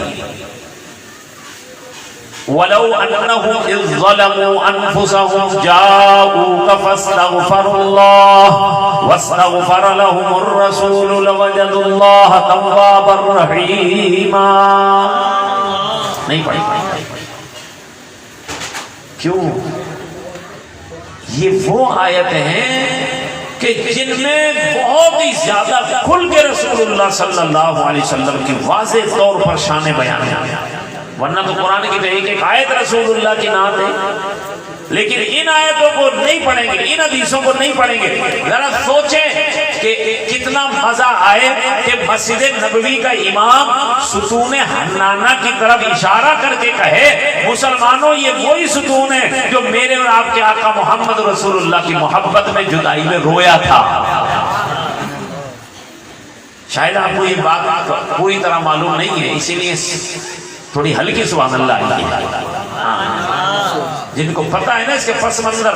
وَلَوْ أَنَّهُمْ إِذْ ظَلَمُوا أَنفُسَهُمْ جَاءُوكَ فَاسْتَغْفَرُوا اللَّهَ وَاسْتَغْفَرَ لَهُمُ الرَّسُولُ لَوَجَدُوا اللَّهَ تَوَّابًا رَحِيمًا۔ نہیں پڑھی۔ کیوں؟ یہ وہ آیتیں ہیں کہ جن میں بہت ہی زیادہ کھل کے رسول اللہ صلی اللہ علیہ وسلم کی واضح طور پر شان بیان ہے، ورنہ تو قرآن کی تو ایک آیت رسول اللہ کی نعت ہے، لیکن ان آیتوں کو نہیں پڑھیں گے، ان حدیثوں کو نہیں پڑھیں گے۔ ذرا سوچیں کہ کتنا مزہ آئے کہ مسجد نبوی کا امام ستون حنانہ کی طرف اشارہ کر کے کہے مسلمانوں یہ وہی ستون ہے جو میرے اور آپ کے آقا محمد رسول اللہ کی محبت میں جدائی میں رویا تھا۔ شاید آپ کو یہ بات پوری طرح معلوم نہیں ہے، اسی لیے تھوڑی ہلکی سبحان اللہ، جن کو پتہ ہے نا اس کے پس منظر،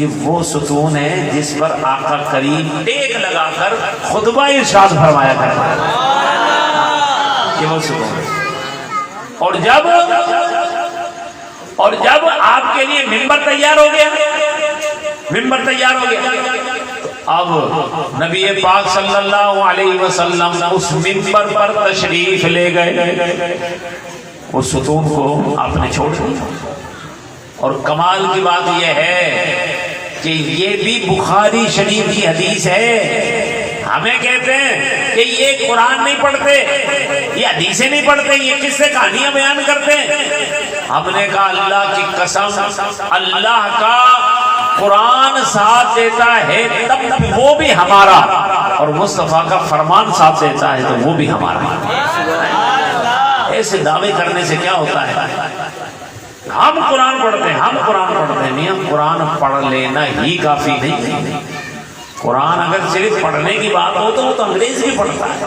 یہ وہ ستون ہے جس پر آقا کریم ٹیک لگا کر خطبہ ارشاد فرمایا کرتا ہے، یہ وہ ستون ہے۔ اور جب آپ کے لیے منبر تیار ہو گیا، اب نبی پاک صلی اللہ علیہ وسلم اس منبر پر تشریف لے گئے، اس ستون کو آپ نے چھوڑ دیا۔ اور کمال کی بات یہ ہے کہ یہ بھی بخاری شریف کی حدیث ہے۔ ہمیں کہتے ہیں کہ یہ قرآن نہیں پڑھتے، یہ حدیثیں نہیں پڑھتے، یہ کس سے کہانیاں بیان کرتے ہیں۔ ہم نے کہا اللہ کی قسم، اللہ کا قرآن ساتھ دیتا ہے تب وہ بھی ہمارا، اور مصطفیٰ کا فرمان ساتھ دیتا ہے تو وہ بھی ہمارا۔ ایسے دعوے کرنے سے کیا ہوتا ہے؟ ہم قرآن پڑھتے ہیں، میاں قرآن پڑھ لینا ہی کافی نہیں۔ قرآن اگر صرف پڑھنے کی بات ہو تو وہ تو انگریز بھی پڑھتا ہے،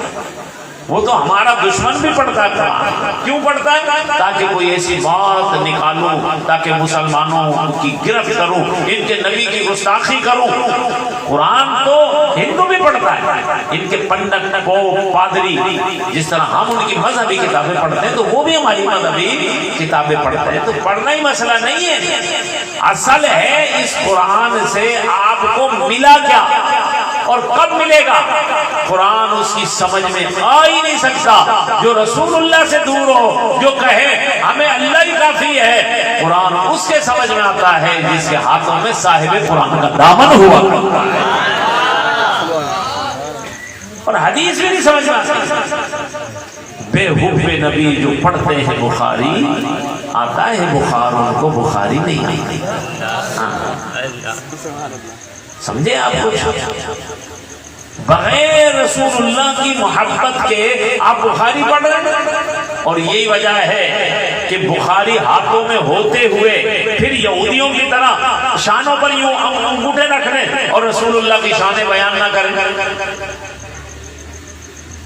وہ تو ہمارا دشمن بھی پڑھتا ہے قرآن۔ کیوں پڑھتا ہے؟ تاکہ کوئی ایسی بات نکالوں، تاکہ مسلمانوں کی گرفت کروں، ان کے نبی کی گستاخی کروں۔ قرآن تو ہندو بھی پڑھتا ہے، ان کے پنڈت کو پادری، جس طرح ہم ان کی مذہبی کتابیں پڑھتے ہیں تو وہ بھی ہماری مذہبی کتابیں پڑھتے ہیں۔ تو پڑھنا ہی مسئلہ نہیں ہے، اصل ہے اس قرآن سے آپ کو ملا کیا اور کب ملے گا۔ قرآن اس کی سمجھ میں آ ہی نہیں سکتا جو رسول اللہ سے دور ہو، جو کہے ہمیں اللہ ہی کافی ہے۔ قرآن اس کے سمجھ میں آتا ہے جس کے ہاتھوں میں صاحب قرآن کا دامن ہوا کرتا ہے، اور حدیث بھی نہیں سمجھ میں آتی۔ بے حب نبی جو پڑھتے ہیں بخاری، آتا ہے بخار، ان کو بخاری نہیں آتی۔ سمجھے آپ کچھ؟ بغیر رسول اللہ کی محبت کے آپ بخاری پڑھ رہے ہیں، اور یہی وجہ ہے کہ بخاری ہاتھوں میں ہوتے ہوئے پھر یہودیوں کی طرح شانوں پر یوں انگوٹھے رکھ رہے اور رسول اللہ کی شانیں بیان نہ کریں۔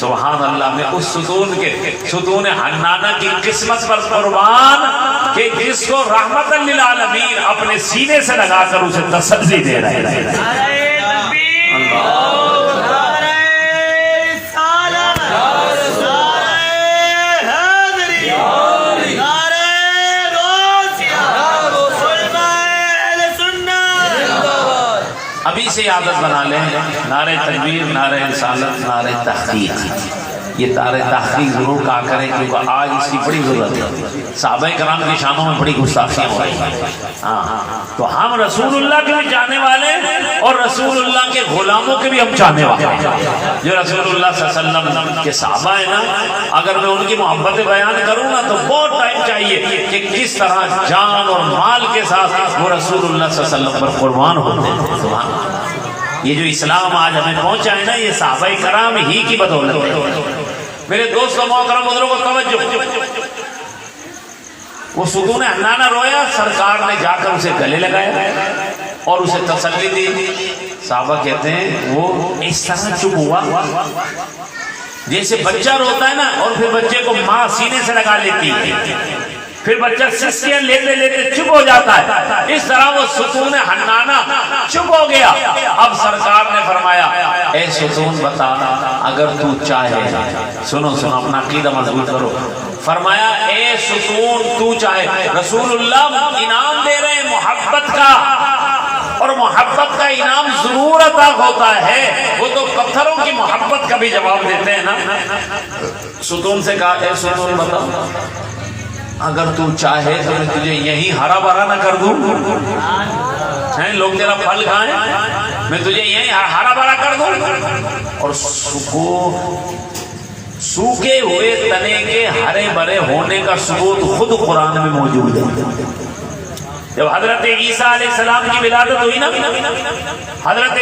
سبحان اللہ، میں اس ستون حنانہ کی قسمت پر قربان کہ جس کو رحمت للعالمین اپنے سینے سے لگا کر اسے تسلی دے رہے ہیں۔ ابھی سے عادت بنا لیں، نعرہ تکبیر، نعرہ رسالت، نعرہ تحقیق، یہ نعرہ تحقیق ضرور کہا کریں کیونکہ آج اس کی بڑی ضرورت ہے۔ صحابہ کرام کی شانوں میں بڑی گستاخیاں ہو رہی ہیں، تو ہم رسول اللہ کے بھی چاہنے والے اور رسول اللہ کے غلاموں کے بھی ہم چاہنے والے ہیں۔ جو رسول اللہ صلی اللہ علیہ وسلم کے صحابہ ہیں نا، اگر میں ان کی محبت بیان کروں نا تو بہت ٹائم چاہیے کہ کس طرح جان اور مال کے ساتھ وہ رسول اللہ صلی اللہ علیہ وسلم پر قربان ہوتے ہیں۔ سبحان اللہ، یہ جو اسلام آج ہمیں پہنچا ہے نا، یہ صحابہ کرام ہی کی بدولت ہے۔ میرے دوست و محترم بزرگوں کو توجہ، وہ ستون حنانہ رویا، سرکار نے جا کر اسے گلے لگایا اور اسے تسلی دی۔ صحابہ کہتے ہیں وہ اس طرح چپ ہوا جیسے بچہ روتا ہے نا، اور پھر بچے کو ماں سینے سے لگا لیتی ہے، پھر بچہ سسکیاں لیتے لیتے چپ ہو جاتا ہے، اس طرح وہ ستون حنانہ چپ ہو گیا۔ اب سرکار نے فرمایا، اے ستون بتا، اگر تو چاہے، سنو اپنا عقیدہ مضبوط کرو، فرمایا اے ستون تو چاہے، رسول اللہ انعام دے رہے ہیں محبت کا، اور محبت کا انعام ضرور عطا ہوتا ہے، وہ تو پتھروں کی محبت کا بھی جواب دیتے ہیں نا۔ ستون سے کہا، اے ستون بتا، اگر تو چاہے تو میں تجھے یہی ہرا بھرا نہ کر دوں، لوگ تیرا پھل کھائیں، میں تجھے یہی ہرا بھرا کر دوں۔ اور سوکھے ہوئے تنے کے ہرے بھرے ہونے کا ثبوت خود قرآن میں موجود ہے۔ جب حضرت عیسیٰ علیہ السلام کی ولادت ہوئی نا، حضرت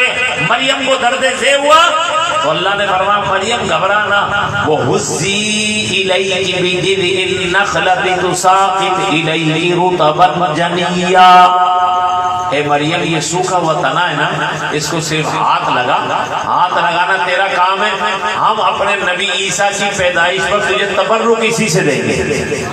مریم کو درد ذیل ہوا تو اللہ نے فرمایا مریم گھبرانا، وَهُزِّي إِلَيْكِ بِجِذْعِ النَّخْلَةِ تُسَاقِطْ إِلَيْكِ رُطَبًا جَنِيًّا۔ اے مریم، یہ سوکھا ہوا تنا ہے نا، اس کو صرف ہاتھ لگانا تیرا کام ہے، ہم اپنے نبی عیسیٰ کی پیدائش پر تجھے تبرک اسی سے دیں گے۔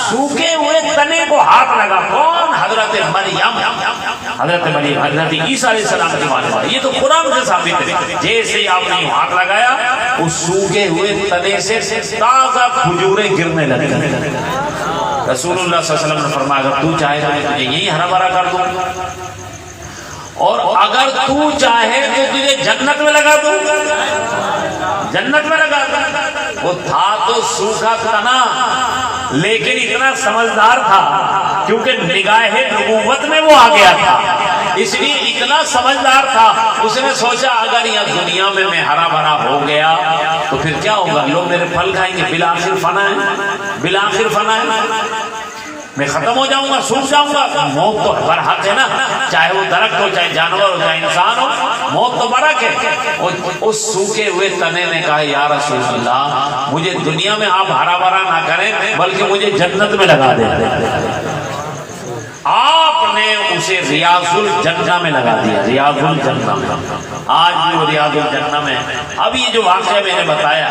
سوکھے ہوئے تنے کو ہاتھ لگا، کون؟ حضرت مریم، حضرت عیسیٰ علیہ السلام کی والدہ۔ یہ تو قرآن سے ثابت ہے، جیسے ہی آپ نے ہاتھ لگایا اس سوکھے ہوئے تنے سے تازہ کھجوریں گرنے لگے۔ رسول اللہ صلی اللہ علیہ وسلم نے فرمایا اگر تو چاہے تو میں تجھے یہی ہرا بھرا کر دوں، اور اگر تو چاہے تو تجھے جنت میں لگا دوں، جنت میں لگا دوں۔ وہ تھا تو سوکھا تنا، لیکن اتنا سمجھدار تھا کیونکہ نگاہ نبوت میں وہ آ گیا تھا، اس لیے اتنا سمجھدار تھا، اس نے سوچا اگر یہ دنیا میں میں ہرا بھرا ہو گیا تو پھر کیا ہوگا، لوگ میرے پھل کھائیں گے، بالآخر فنا ہے، میں ختم ہو جاؤں گا، سوکھ جاؤں گا۔ موت تو برحق ہے نا، چاہے وہ درخت ہو، چاہے جانور ہو، چاہے انسان ہو، موت تو برحق ہے۔ اس سوکھے ہوئے تنے نے کہا یا رسول اللہ، مجھے دنیا میں آپ ہرا بھرا نہ کریں بلکہ مجھے جنت میں لگا دیں۔ آپ نے اسے ریاض الجنہ میں لگا دیا، ریاض الجنہ میں، آج بھی وہ ریاض الجنہ میں۔ اب یہ جو واقعہ میں نے بتایا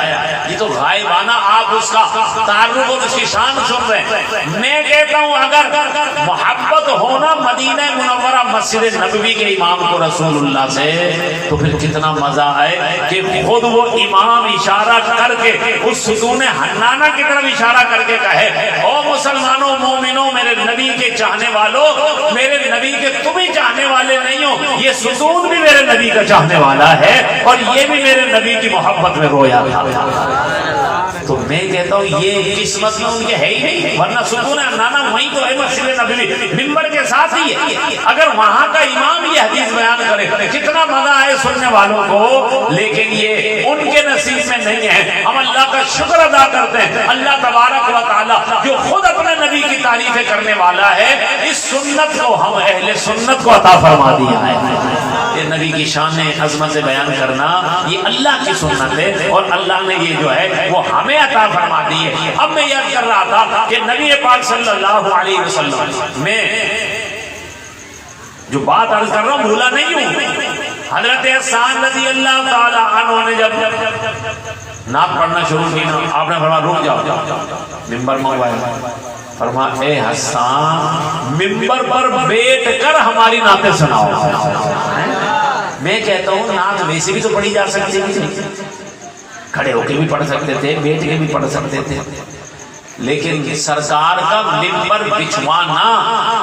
یہ تو غائبانہ آپ اس کا تعارف اور اس کی شان سن رہے ہیں۔ میں کہتا ہوں اگر محبت ہونا مدینہ منورہ مسجد نبوی کے امام کو رسول اللہ سے، تو پھر کتنا مزہ آئے کہ خود وہ امام اشارہ کر کے اس ستون حنانہ کی طرف اشارہ کر کے کہے، او مسلمانوں مومنوں، میرے نبی کے چاہنے والوں، میرے نبی کے تم ہی چاہنے والے نہیں ہو، یہ ستون بھی میرے نبی کا چاہنے والا ہے اور یہ بھی میرے نبی کی محبت میں رویا تھا۔ تو میں کہتا ہوں یہ قسمت میں ان کے ہے ہی نہیں، ورنہ ستون حنانہ وہیں تو ہے مسجد نبوی، منبر کے ساتھ ہی ہے۔ اگر وہاں کا امام یہ حدیث بیان کرے کتنا مزہ آئے سننے والوں کو، لیکن یہ ان کے نصیب میں نہیں ہے۔ ہم اللہ کا شکر ادا کرتے ہیں، اللہ تبارک و تعالی جو خود اپنے نبی کی تعریفیں کرنے والا ہے، اس سنت کو ہم اہل سنت کو عطا فرما دیا ہے۔ یہ نبی کی شان عظمت بیان کرنا یہ اللہ کی سنت ہے، اور اللہ نے یہ جو ہے وہ ہمیں عطا فرما دی ہے۔ اب میں یاد کر رہا تھا کہ نبی پاک صلی اللہ علیہ وسلم میں جو بات عرض کر رہا ہوں بھولا نہیں ہوں، حضرت حسان رضی اللہ تعالی عنہ نے جب نعت پڑھنا شروع کی نا، آپ نے فرمایا رک جاؤ، ممبر منگوایا، فرمایا اے حسان ممبر پر بیٹھ کر ہماری نعتیں سناؤ۔ میں کہتا ہوں نعت ویسے بھی تو پڑھی جا سکتی ہے، کھڑے ہو کے بھی پڑھ سکتے تھے، بیٹھ کے بھی پڑھ سکتے تھے، لیکن سرکار کا ممبر بچھوانا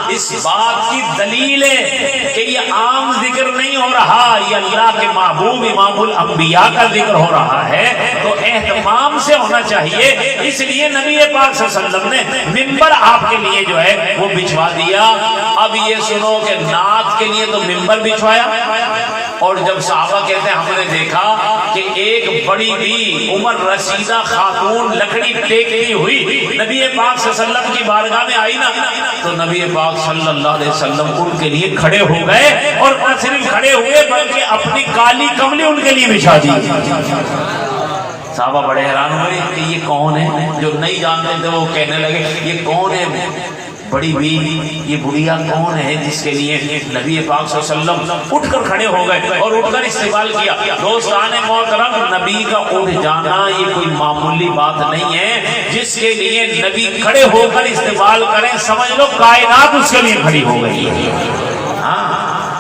اس بات کی دلیل ہے کہ یہ عام ذکر نہیں ہو رہا، یہ اللہ کے محبوب امام الانبیاء کا ذکر ہو رہا ہے، تو اہتمام سے ہونا چاہیے۔ اس لیے نبی پاک صلی اللہ علیہ وسلم نے ممبر آپ کے لیے جو ہے وہ بچھوا دیا۔ اب یہ سنو کہ نعت کے لیے تو ممبر بچھوایا، اور جب صحابہ کہتے ہیں ہم نے دیکھا کہ ایک بڑی بھی عمر رسیدہ خاتون لکڑی ٹیکتی ہوئی نبی پاک صلی اللہ علیہ وسلم کی بارگاہ میں آئی نا، تو نبی پاک صلی اللہ علیہ وسلم ان کے لیے کھڑے ہو گئے، اور نہ صرف کھڑے ہوئے بلکہ اپنی کالی کملی ان کے لیے بچھا دی۔ صحابہ بڑے حیران ہوئے کہ یہ کون ہے، جو نہیں جانتے تھے وہ کہنے لگے یہ کون ہے بڑی بھی، یہ بڑھیا کون ہے جس کے لیے نبی پاک صلی اللہ علیہ وسلم اٹھ کر کھڑے ہو گئے اور اٹھ کر استقبال کیا۔ دوستان محترم، نبی کا اٹھ جانا یہ کوئی معمولی بات نہیں ہے، جس کے لیے نبی کھڑے ہو کر استقبال کریں، سمجھ لو کائنات اس کے لیے کھڑی ہو گئی ہے۔ ہاں،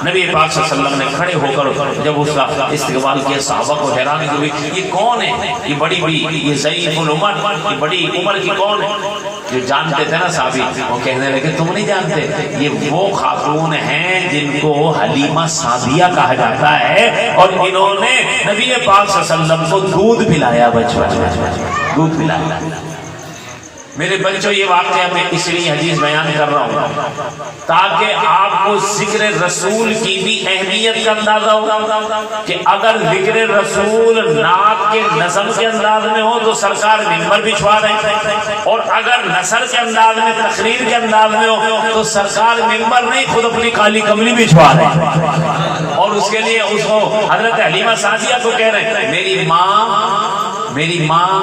نبی پاک صلی اللہ علیہ وسلم نے کھڑے ہو کر جب اس کا استقبال کیا، صحابہ کو حیرانی ہوئی یہ کون ہے، یہ بڑی بھی، یہ ضعیف العمر، یہ بڑی عمر کی کون ہے؟ جو جانتے تھے نا صحابی، وہ کہنے لگے تم نہیں جانتے، یہ وہ خاتون ہیں جن کو حلیمہ سعدیہ کہا جاتا ہے، اور انہوں نے نبی پاک صلی اللہ علیہ وسلم کو دودھ پلایا، دودھ پلایا۔ میرے بچوں، یہ واقعہ میں اس لیے حدیث بیان کر رہا ہوں تاکہ آپ کو ذکر رسول کی بھی اہمیت کا اندازہ ہو کہ اگر ذکر رسول نعت کے نظم کے انداز میں ہو تو سرکار ممبر بچھوا رہے ہیں، اور اگر نثر کے انداز میں، تقریر کے انداز میں ہو تو سرکار ممبر نہیں خود اپنی کالی کملی بچھوا رہے ہیں، اور اس کے لیے اس کو حضرت حلیمہ سعدیہ کو کہہ رہے ہیں میری ماں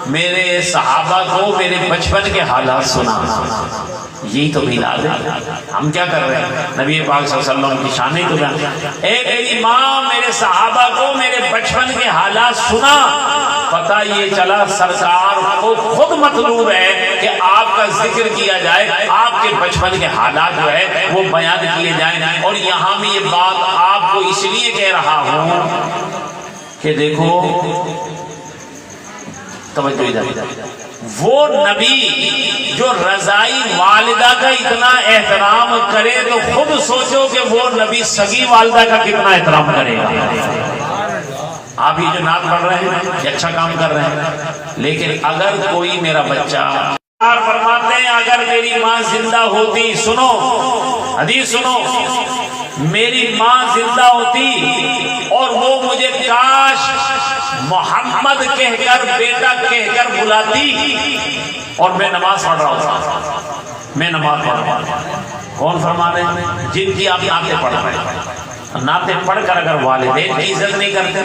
میرے صحابہ کو میرے بچپن کے حالات سنا۔ یہی تو میلاد ہے، ہم کیا کر رہے ہیں؟ نبی پاک صلی اللہ علیہ وسلم کی شان ہی تو بیان، اے میری ماں میرے صحابہ کو میرے بچپن کے حالات سنا۔ پتہ یہ چلا سرکار کو خود مطلوب ہے کہ آپ کا ذکر کیا جائے، آپ کے بچپن کے حالات جو ہے وہ بیان کیے جائیں، اور یہاں بھی یہ بات آپ کو اس لیے کہہ رہا ہوں کہ دیکھو توجہ ادھر، وہ نبی جو رضائی والدہ کا اتنا احترام کرے تو خود سوچو کہ وہ نبی سگی والدہ کا کتنا احترام کرے گا۔ آپ ہی جو نعت پڑھ رہے ہیں یہ اچھا کام کر رہے ہیں، لیکن اگر کوئی میرا بچہ فرماتے ہیں اگر میری ماں زندہ ہوتی، سنو حدیث سنو، میری ماں زندہ ہوتی اور وہ مجھے کاش محمد کہہ کر، بیٹا کہہ کر بلاتی، اور میں نماز پڑھ رہا ہوں، میں نماز پڑھ رہا ہوں، کون فرما رہے ہیں؟ جن کی آپ نعتیں پڑھ رہے ہیں، نعتیں پڑھ کر اگر والدین کی عزت نہیں کرتے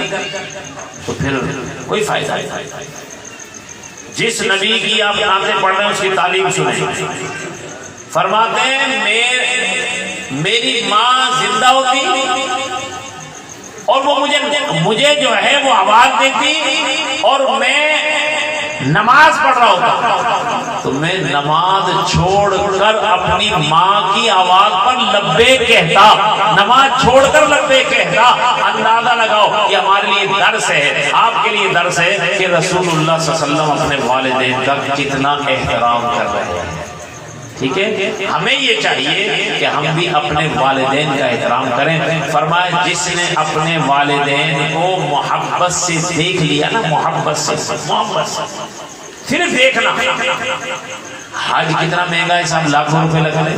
تو پھر کوئی فائدہ نہیں۔ جس نبی کی آپ نعتیں پڑھ رہے ہیں اس کی تعلیم سنیں، فرماتے ہیں میری ماں زندہ ہوتی اور وہ مجھے جو ہے وہ آواز دیتی اور میں نماز پڑھ رہا ہوتا تو میں نماز چھوڑ کر اپنی ماں کی آواز پر لبیک کہتا، نماز چھوڑ کر لبیک کہتا۔ اندازہ لگاؤ یہ ہمارے لیے درس ہے، آپ کے لیے درس ہے کہ رسول اللہ صلی اللہ علیہ وسلم اپنے والدین کا کتنا احترام کر رہے ہیں۔ ٹھیک ہے، ہمیں یہ چاہیے کہ ہم بھی اپنے والدین کا احترام کریں۔ فرمایا جس نے اپنے والدین کو محبت سے دیکھ لیا نا، محبت سے صرف دیکھنا، حج کتنا مہنگا ہے، صاحب لاکھوں روپے لگا لے،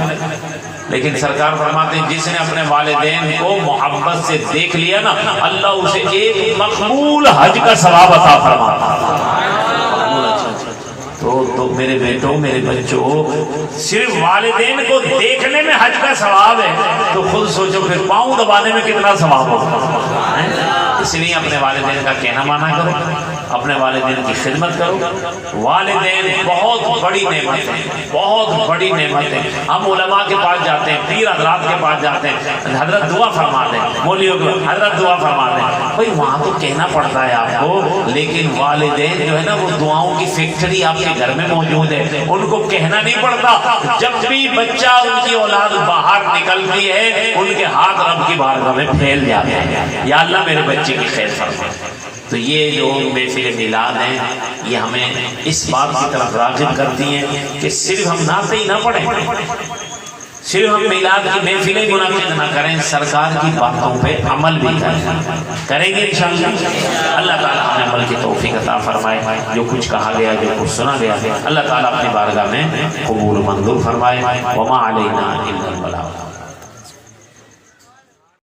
لیکن سرکار فرماتے ہیں جس نے اپنے والدین کو محبت سے دیکھ لیا نا، اللہ اسے ایک مقبول حج کا ثواب عطا فرماتا۔ تو میرے بیٹوں، میرے بچوں، صرف والدین کو دیکھنے میں حج کا ثواب ہے تو خود سوچو پھر پاؤں دبانے میں کتنا ثواب ہوگا۔ اس لیے اپنے والدین کا کہنا مانا کرو، اپنے والدین کی خدمت کرو. والدین بہت بڑی نعمت ہے, بہت بڑی نعمت ہے. ہم علماء کے پاس جاتے ہیں, پیر حضرات کے پاس جاتے ہیں, حضرت دعا فرما دیں, مولویوں کو حضرت دعا فرما دیں. بھائی وہاں تو کہنا پڑتا ہے آپ کو, لیکن والدین جو ہے نا وہ دعاؤں کی فیکٹری آپ کے گھر میں موجود ہے, ان کو کہنا نہیں پڑتا. جب بھی بچہ ان کی اولاد باہر نکلتی ہے ان کے ہاتھ رب کی بارگاہ میں پھیل جاتے ہیں, یا اللہ میرے بچے کی خیر فرما. تو یہ جو محفل میلاد ہیں یہ ہمیں اس بات کی طرف راغب کرتی ہیں کہ صرف ہم نعتیں ہی نہ پڑھیں, صرف ہم میلاد کی محفلیں منعقد نہ کریں, سرکار کی باتوں پہ عمل بھی کریں گے انشاءاللہ. اللہ تعالیٰ ہمیں عمل کی توفیق عطا فرمائے. جو کچھ کہا گیا, جو کچھ سنا گیا, اللہ تعالیٰ اپنی بارگاہ میں قبول و منظور فرمائے. وما علینا الا البلاغ.